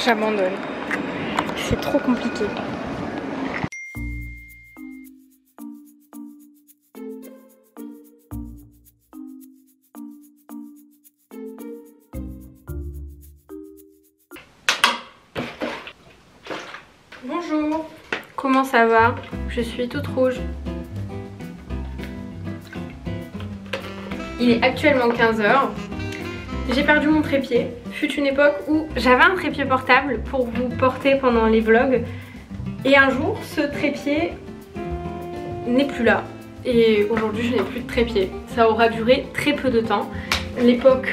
j'abandonne. C'est trop compliqué. Bonjour, comment ça va? Je suis toute rouge. Il est actuellement 15 h. J'ai perdu mon trépied. Fut une époque où j'avais un trépied portable pour vous porter pendant les vlogs. Et un jour, ce trépied n'est plus là. Et aujourd'hui, je n'ai plus de trépied. Ça aura duré très peu de temps. L'époque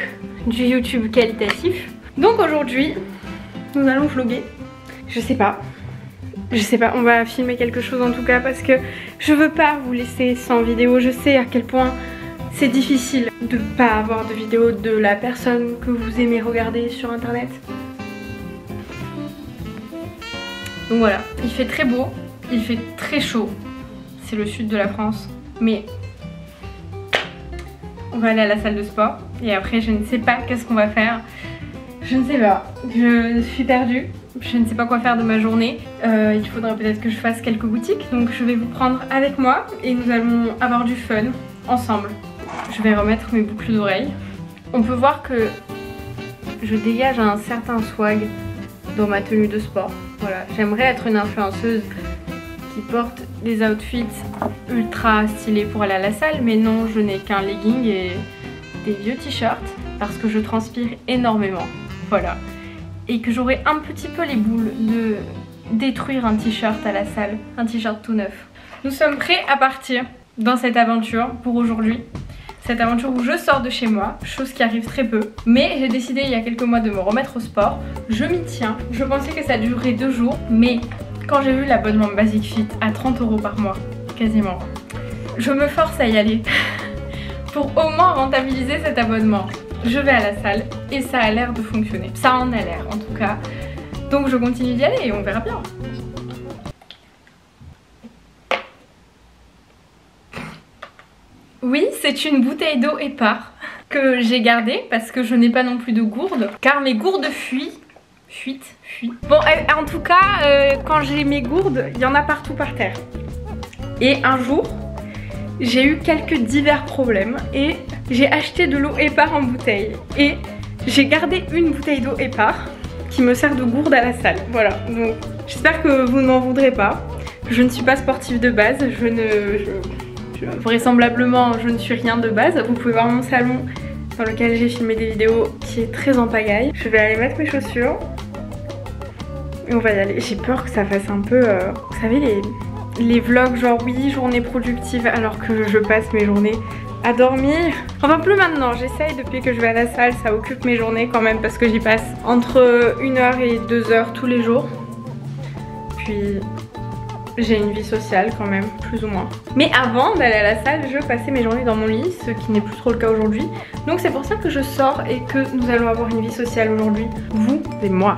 du YouTube qualitatif. Donc aujourd'hui, nous allons vlogger. Je sais pas, on va filmer quelque chose en tout cas parce que je veux pas vous laisser sans vidéo. Je sais à quel point c'est difficile de pas avoir de vidéo de la personne que vous aimez regarder sur internet. Donc voilà, il fait très beau, il fait très chaud. C'est le sud de la France, mais on va aller à la salle de sport et après je ne sais pas qu'est-ce qu'on va faire. Je ne sais pas, je suis perdue. Je ne sais pas quoi faire de ma journée. Il faudrait peut-être que je fasse quelques boutiques. Donc je vais vous prendre avec moi et nous allons avoir du fun ensemble. Je vais remettre mes boucles d'oreilles. On peut voir que je dégage un certain swag dans ma tenue de sport. Voilà, j'aimerais être une influenceuse qui porte des outfits ultra stylés pour aller à la salle. Mais non, je n'ai qu'un legging et des vieux t-shirts parce que je transpire énormément. Voilà. Et que j'aurais un petit peu les boules de détruire un t-shirt à la salle, un t-shirt tout neuf. Nous sommes prêts à partir dans cette aventure pour aujourd'hui. Cette aventure où je sors de chez moi, chose qui arrive très peu. Mais j'ai décidé il y a quelques mois de me remettre au sport. Je m'y tiens. Je pensais que ça durerait 2 jours, mais quand j'ai vu l'abonnement Basic Fit à 30 € par mois, quasiment, je me force à y aller pour au moins rentabiliser cet abonnement. Je vais à la salle et ça a l'air de fonctionner. Ça en a l'air en tout cas. Donc je continue d'y aller et on verra bien. Oui, c'est une bouteille d'eau épars que j'ai gardée parce que je n'ai pas non plus de gourde. Car mes gourdes fuient. Bon, en tout cas, quand j'ai mes gourdes, il y en a partout par terre. Et un jour, j'ai eu quelques divers problèmes et j'ai acheté de l'eau épars en bouteille. Et j'ai gardé une bouteille d'eau épars qui me sert de gourde à la salle. Voilà, donc j'espère que vous ne m'en voudrez pas. Je ne suis pas sportive de base, vraisemblablement je ne suis rien de base. Vous pouvez voir mon salon dans lequel j'ai filmé des vidéos qui est très en pagaille. Je vais aller mettre mes chaussures et on va y aller. J'ai peur que ça fasse un peu, vous savez les vlogs genre oui, journée productive alors que je passe mes journées à dormir. Enfin plus maintenant, j'essaye depuis que je vais à la salle, ça occupe mes journées quand même parce que j'y passe entre 1 h et 2 h tous les jours. Puis j'ai une vie sociale quand même, plus ou moins. Mais avant d'aller à la salle, je passais mes journées dans mon lit, ce qui n'est plus trop le cas aujourd'hui. Donc c'est pour ça que je sors et que nous allons avoir une vie sociale aujourd'hui, vous et moi.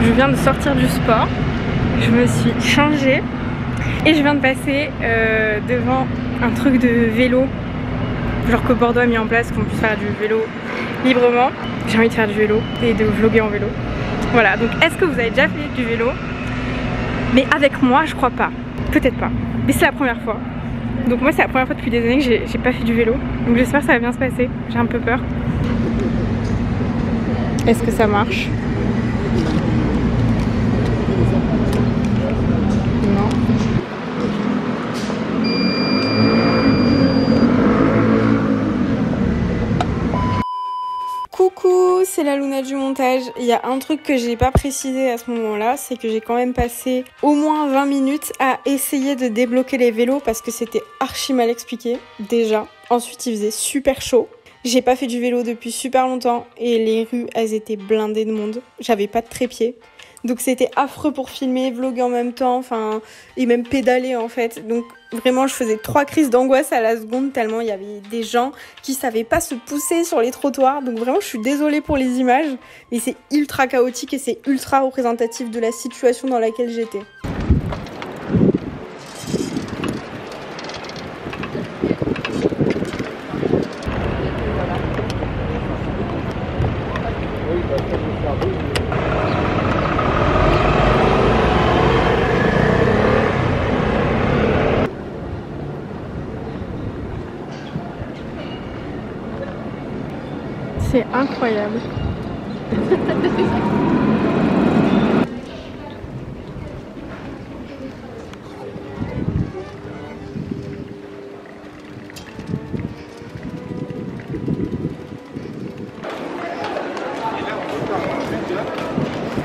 Je viens de sortir du sport, je me suis changée et je viens de passer devant un truc de vélo, genre que Bordeaux a mis en place, qu'on puisse faire du vélo librement. J'ai envie de faire du vélo et de vlogger en vélo. Voilà, donc est-ce que vous avez déjà fait du vélo? Mais avec moi, je crois pas, peut-être pas, mais c'est la première fois. Donc moi c'est la première fois depuis des années que j'ai pas fait du vélo, donc j'espère que ça va bien se passer, j'ai un peu peur. Est-ce que ça marche? Non. Coucou, c'est la Luna du montage. Il y a un truc que j'ai pas précisé à ce moment-là, c'est que j'ai quand même passé au moins 20 minutes à essayer de débloquer les vélos parce que c'était archi mal expliqué déjà. Ensuite, il faisait super chaud. J'ai pas fait du vélo depuis super longtemps et les rues, elles étaient blindées de monde. J'avais pas de trépied. Donc c'était affreux pour filmer, vlogger en même temps, enfin, et même pédaler en fait. Donc vraiment, je faisais 3 crises d'angoisse à la seconde tellement il y avait des gens qui savaient pas se pousser sur les trottoirs. Donc vraiment, je suis désolée pour les images, mais c'est ultra chaotique et c'est ultra représentatif de la situation dans laquelle j'étais. C'est incroyable.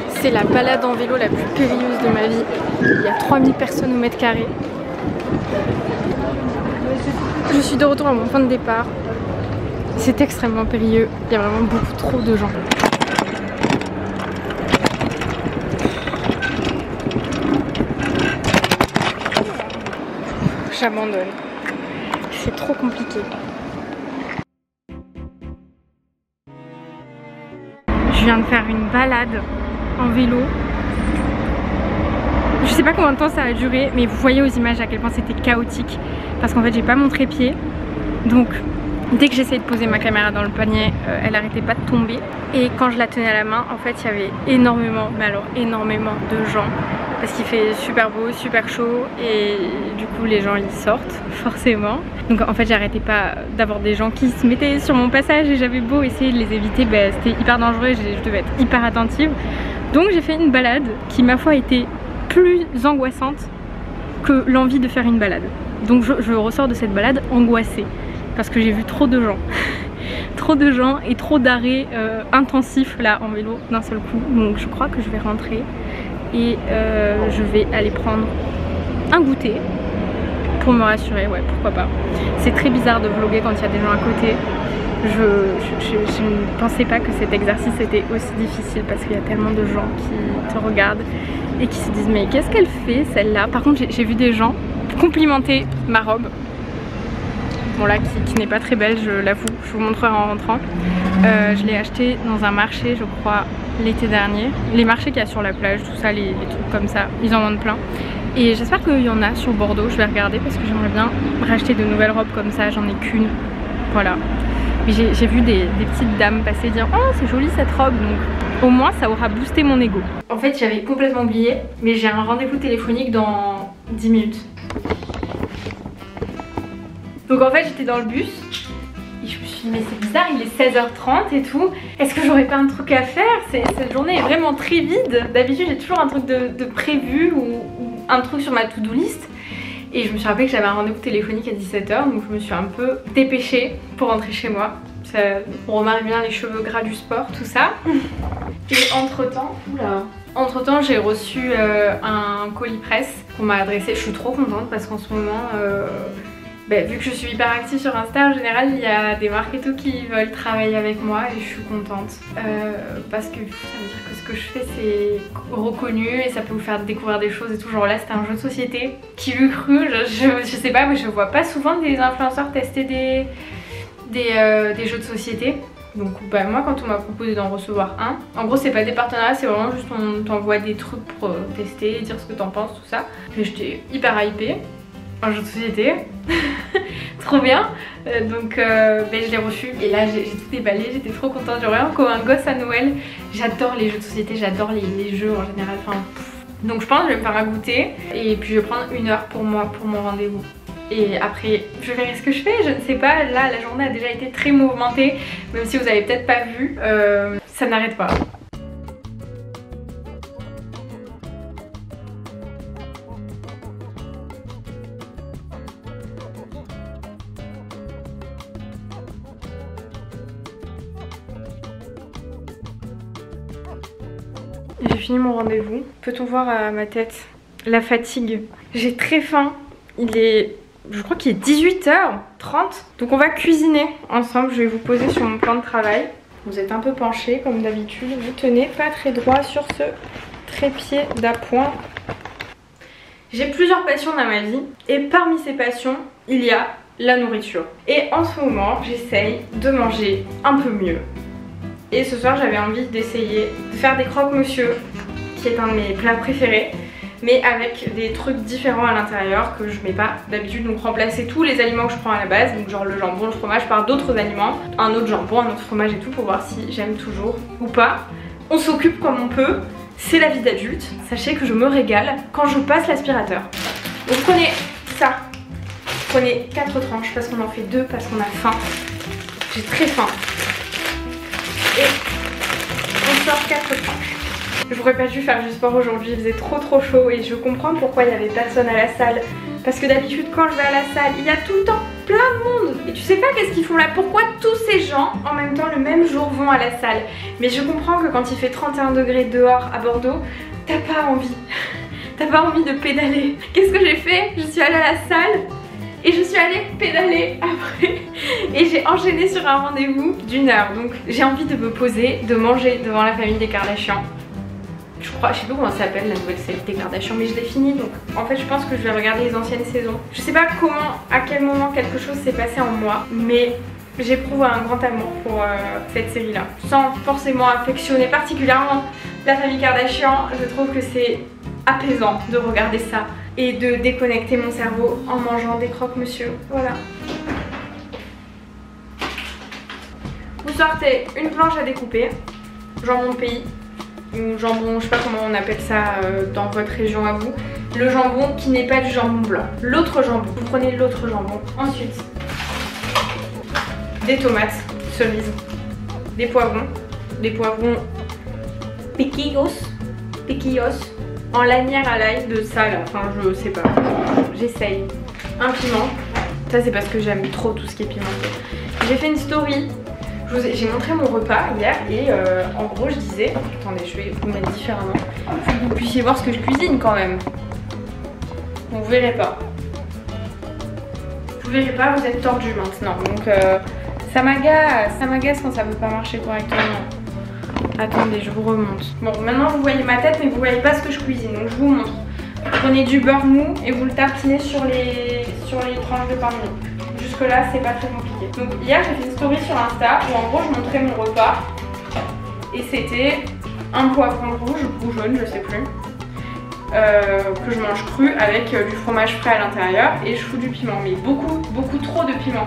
C'est la balade en vélo la plus périlleuse de ma vie. Il y a 3000 personnes au mètre carré. Je suis de retour à mon point de départ. C'est extrêmement périlleux. Il y a vraiment beaucoup trop de gens. J'abandonne. C'est trop compliqué. Je viens de faire une balade en vélo. Je sais pas combien de temps ça a duré, mais vous voyez aux images à quel point c'était chaotique. Parce qu'en fait j'ai pas mon trépied. Donc dès que j'essayais de poser ma caméra dans le panier, elle arrêtait pas de tomber. Et quand je la tenais à la main, en fait il y avait énormément, mais alors énormément de gens. Parce qu'il fait super beau, super chaud et du coup les gens ils sortent forcément. Donc en fait j'arrêtais pas d'avoir des gens qui se mettaient sur mon passage et j'avais beau essayer de les éviter, bah, c'était hyper dangereux et je devais être hyper attentive. Donc j'ai fait une balade qui ma foi était plus angoissante que l'envie de faire une balade. Donc je ressors de cette balade angoissée parce que j'ai vu trop de gens. Trop de gens et trop d'arrêts intensifs là en vélo d'un seul coup. Donc je crois que je vais rentrer et je vais aller prendre un goûter pour me rassurer, ouais pourquoi pas. C'est très bizarre de vlogger quand il y a des gens à côté. Je ne pensais pas que cet exercice était aussi difficile parce qu'il y a tellement de gens qui te regardent et qui se disent mais qu'est-ce qu'elle fait celle-là. Par contre j'ai vu des gens complimenter ma robe. Bon là qui n'est pas très belle, je l'avoue, je vous montrerai en rentrant. Je l'ai acheté dans un marché je crois l'été dernier. Les marchés qu'il y a sur la plage, tout ça, les trucs comme ça, ils en vendent plein. Et j'espère qu'il y en a sur Bordeaux, je vais regarder parce que j'aimerais bien racheter de nouvelles robes comme ça, j'en ai qu'une. Voilà. J'ai vu des petites dames passer dire oh c'est joli cette robe, donc au moins ça aura boosté mon ego. En fait j'avais complètement oublié, mais j'ai un rendez-vous téléphonique dans 10 minutes. Donc en fait j'étais dans le bus et je me suis dit mais c'est bizarre, il est 16h30 et tout. Est-ce que j'aurais pas un truc à faire? Cette journée est vraiment très vide. D'habitude j'ai toujours un truc de prévu ou un truc sur ma to-do list. Et je me suis rappelé que j'avais un rendez-vous téléphonique à 17h, donc je me suis un peu dépêchée pour rentrer chez moi. Ça, on remarque bien les cheveux gras du sport, tout ça. Et entre temps j'ai reçu un colis presse qu'on m'a adressé. Je suis trop contente parce qu'en ce moment, vu que je suis hyper active sur Insta, en général il y a des marques et tout qui veulent travailler avec moi et je suis contente. Parce que ça veut dire que ce que je fais c'est reconnu et ça peut vous faire découvrir des choses et tout. Genre là c'était un jeu de société, qui l'eût cru, je sais pas, mais je vois pas souvent des influenceurs tester des jeux de société. Donc moi quand on m'a proposé d'en recevoir un, en gros c'est pas des partenariats, c'est vraiment juste on t'envoie des trucs pour tester, dire ce que t'en penses, tout ça. Et j'étais hyper hypée. Un jeu de société, trop bien. Donc je l'ai reçu et là j'ai tout déballé, j'étais trop contente, j'ai vraiment comme un gosse à Noël. J'adore les jeux de société, j'adore les jeux en général. Donc je pense que je vais me faire un goûter et puis je vais prendre 1 heure pour moi pour mon rendez-vous. Et après je verrai ce que je fais, je ne sais pas, là la journée a déjà été très mouvementée, même si vous avez peut-être pas vu, ça n'arrête pas. J'ai fini mon rendez-vous. Peut-on voir à ma tête la fatigue? J'ai très faim. Il est je crois qu'il est 18h30. Donc on va cuisiner ensemble, je vais vous poser sur mon plan de travail. Vous êtes un peu penché comme d'habitude, vous tenez pas très droit sur ce trépied d'appoint. J'ai plusieurs passions dans ma vie et parmi ces passions, il y a la nourriture. Et en ce moment, j'essaye de manger un peu mieux. Et ce soir, j'avais envie d'essayer de faire des croque-monsieur, qui est un de mes plats préférés, mais avec des trucs différents à l'intérieur que je mets pas d'habitude. Donc remplacer tous les aliments que je prends à la base, donc genre le jambon, le fromage, par d'autres aliments, un autre jambon, un autre fromage et tout, pour voir si j'aime toujours ou pas. On s'occupe comme on peut, c'est la vie d'adulte. Sachez que je me régale quand je passe l'aspirateur. Donc prenez ça, prenez 4 tranches parce qu'on en fait 2 parce qu'on a faim. J'ai très faim. Et on sort 4 tranches. J'aurais pas dû faire du sport aujourd'hui, il faisait trop chaud et je comprends pourquoi il y avait personne à la salle. Parce que d'habitude quand je vais à la salle, il y a tout le temps plein de monde. Et tu sais pas qu'est-ce qu'ils font là, pourquoi tous ces gens en même temps le même jour vont à la salle. Mais je comprends que quand il fait 31 degrés dehors à Bordeaux, t'as pas envie. T'as pas envie de pédaler. Qu'est-ce que j'ai fait? Je suis allée à la salle et je suis allée pédaler après. Et j'ai enchaîné sur un rendez-vous d'1 heure. Donc j'ai envie de me poser, de manger devant la famille des Kardashians. Je sais pas comment ça s'appelle la nouvelle série des Kardashians, mais je l'ai fini, donc en fait je pense que je vais regarder les anciennes saisons. Je sais pas comment, à quel moment quelque chose s'est passé en moi, mais j'éprouve un grand amour pour cette série là. Sans forcément affectionner particulièrement la famille Kardashian, je trouve que c'est apaisant de regarder ça et de déconnecter mon cerveau en mangeant des croque-monsieur. Voilà. Vous sortez une planche à découper, jambon de pays. Ou jambon, je sais pas comment on appelle ça dans votre région à vous. Le jambon qui n'est pas du jambon blanc. L'autre jambon, vous prenez l'autre jambon. Ensuite, des tomates cerises, des poivrons piquillos, en lanière à l'ail de ça là, enfin je sais pas, j'essaye. Un piment, ça c'est parce que j'aime trop tout ce qui est pimenté. J'ai fait une story. J'ai montré mon repas hier et en gros je disais, attendez je vais vous mettre différemment, il faut que vous puissiez voir ce que je cuisine quand même. Vous verrez pas. Vous verrez pas, vous êtes tordu maintenant. Donc ça m'agace quand ça veut pas marcher correctement. Attendez, je vous remonte. Bon maintenant vous voyez ma tête mais vous voyez pas ce que je cuisine, donc je vous montre. Vous prenez du beurre mou et vous le tartinez sur les tranches de pain mou. Jusque là c'est pas très compliqué. Donc hier j'ai fait une story sur Insta où en gros je montrais mon repas et c'était un poivron rouge ou jaune je sais plus que je mange cru avec du fromage frais à l'intérieur et je fous du piment, mais beaucoup trop de piment.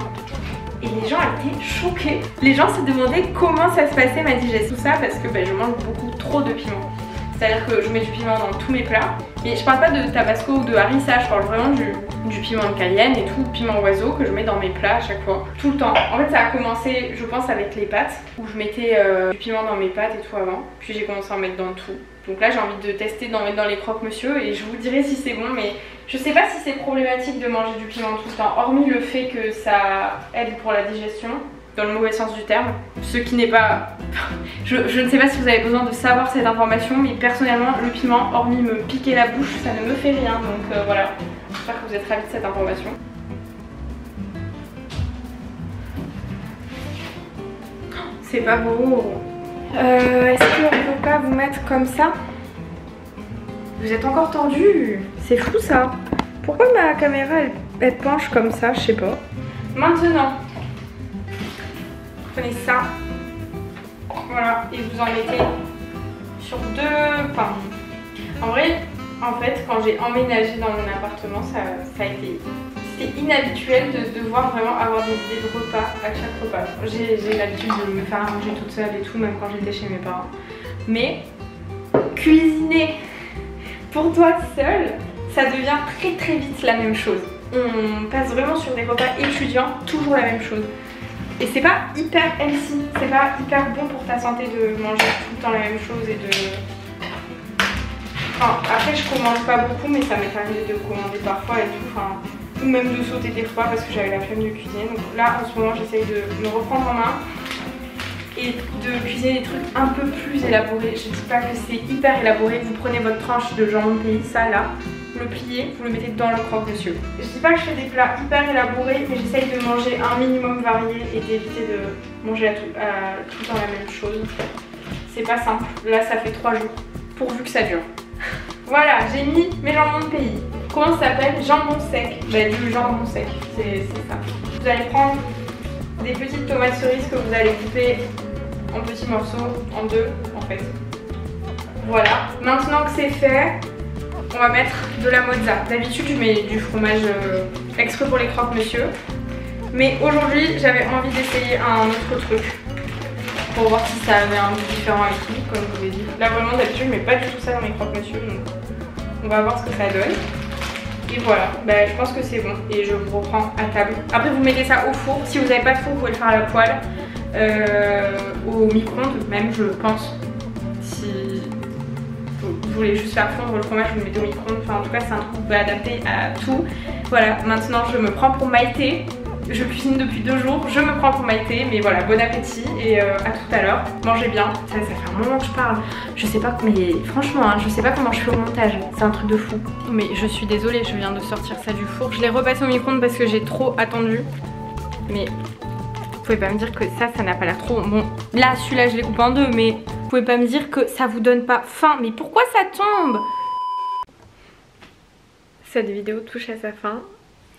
Et les gens étaient choqués. Les gens se demandaient comment ça se passait ma digestion. Tout ça parce que je mange beaucoup trop de piment. C'est-à-dire que je mets du piment dans tous mes plats. Et je parle pas de tabasco ou de harissa, je parle vraiment du piment de cayenne et tout, piment oiseau que je mets dans mes plats à chaque fois, tout le temps. En fait ça a commencé je pense avec les pâtes, où je mettais du piment dans mes pâtes et tout avant. Puis j'ai commencé à en mettre dans tout. Donc là j'ai envie de tester d'en mettre dans les croque-monsieur et je vous dirai si c'est bon, mais je sais pas si c'est problématique de manger du piment tout le temps, hormis le fait que ça aide pour la digestion. Dans le mauvais sens du terme, ce qui n'est pas... je ne sais pas si vous avez besoin de savoir cette information, mais personnellement le piment, hormis me piquer la bouche, ça ne me fait rien, donc voilà. J'espère que vous êtes ravis de cette information. C'est pas beau. Est-ce qu'on peut pas vous mettre comme ça? Vous êtes encore tendu. C'est fou ça. Pourquoi ma caméra elle penche comme ça? Je sais pas. Maintenant, prenez ça, voilà, et vous en mettez sur 2 pains. En vrai, en fait, quand j'ai emménagé dans mon appartement, c'était inhabituel de devoir vraiment avoir des idées de repas à chaque repas. J'ai l'habitude de me faire à manger toute seule et tout, même quand j'étais chez mes parents. Mais cuisiner pour toi seule, ça devient très vite la même chose. On passe vraiment sur des repas étudiants, toujours la même chose. Et c'est pas hyper healthy, c'est pas hyper bon pour ta santé de manger tout le temps la même chose et de... Enfin, après je commande pas beaucoup mais ça m'est arrivé de commander parfois et tout, enfin, ou même de sauter des repas parce que j'avais la flemme de cuisiner. Donc là en ce moment j'essaye de me reprendre en main et de cuisiner des trucs un peu plus élaborés. Je dis pas que c'est hyper élaboré, vous prenez votre tranche de jambon de pays, ça là, vous le pliez, vous le mettez dans le croque-monsieur. Je dis pas que je fais des plats hyper élaborés, mais j'essaye de manger un minimum varié et d'éviter de manger tout le temps la même chose. C'est pas simple. Là, ça fait 3 jours, pourvu que ça dure. Voilà, j'ai mis mes jambons de pays. Comment ça s'appelle? Jambon sec. Bah, du jambon sec, c'est ça. Vous allez prendre des petites tomates cerises que vous allez couper en petits morceaux, en 2 en fait. Voilà, maintenant que c'est fait, on va mettre de la mozza. D'habitude je mets du fromage exprès pour les croque-monsieur. Mais aujourd'hui j'avais envie d'essayer un autre truc pour voir si ça avait un goût différent et tout, comme je vous ai dit. Là vraiment d'habitude je mets pas du tout ça dans mes croque-monsieur, donc on va voir ce que ça donne. Et voilà, bah, je pense que c'est bon et je vous reprends à table. Après vous mettez ça au four, si vous n'avez pas de four vous pouvez le faire à la poêle, au micro-ondes même je pense. Si vous voulez juste faire fondre le fromage, vous le mettez au micro-ondes. Enfin en tout cas c'est un truc que vous pouvez adapter à tout. Voilà, maintenant je me prends pour Maïté. Je cuisine depuis 2 jours, je me prends pour Maïté, mais voilà, bon appétit et à tout à l'heure. Mangez bien, ça fait un moment que je parle. Je sais pas, mais franchement, hein, je sais pas comment je fais au montage, c'est un truc de fou. Mais je suis désolée, je viens de sortir ça du four. Je l'ai repassé au micro-ondes parce que j'ai trop attendu. Mais vous pouvez pas me dire que ça n'a pas l'air trop... Bon, là, celui-là, je l'ai coupé en 2, mais vous pouvez pas me dire que ça vous donne pas faim. Mais pourquoi ça tombe? Cette vidéo touche à sa fin.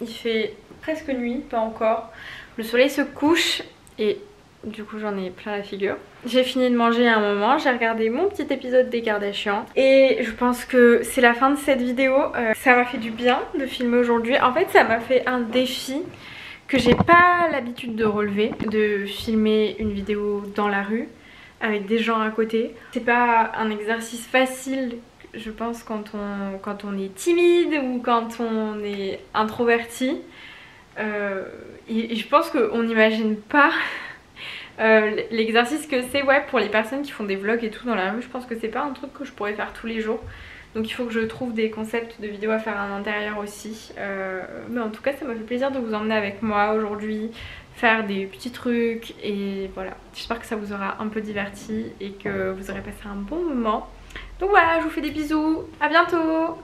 Il fait presque nuit, pas encore. Le soleil se couche et du coup j'en ai plein la figure. J'ai fini de manger à un moment, j'ai regardé mon petit épisode des Kardashians et je pense que c'est la fin de cette vidéo. Ça m'a fait du bien de filmer aujourd'hui. En fait ça m'a fait un défi que j'ai pas l'habitude de relever, de filmer une vidéo dans la rue avec des gens à côté. C'est pas un exercice facile, je pense, quand on est timide ou quand on est introverti. Et je pense qu'on n'imagine pas l'exercice que c'est, ouais, pour les personnes qui font des vlogs et tout dans la rue. Je pense que c'est pas un truc que je pourrais faire tous les jours. Donc il faut que je trouve des concepts de vidéos à faire à l'intérieur aussi. Mais en tout cas ça m'a fait plaisir de vous emmener avec moi aujourd'hui, faire des petits trucs et voilà. J'espère que ça vous aura un peu diverti et que vous aurez passé un bon moment. Donc voilà, je vous fais des bisous, à bientôt!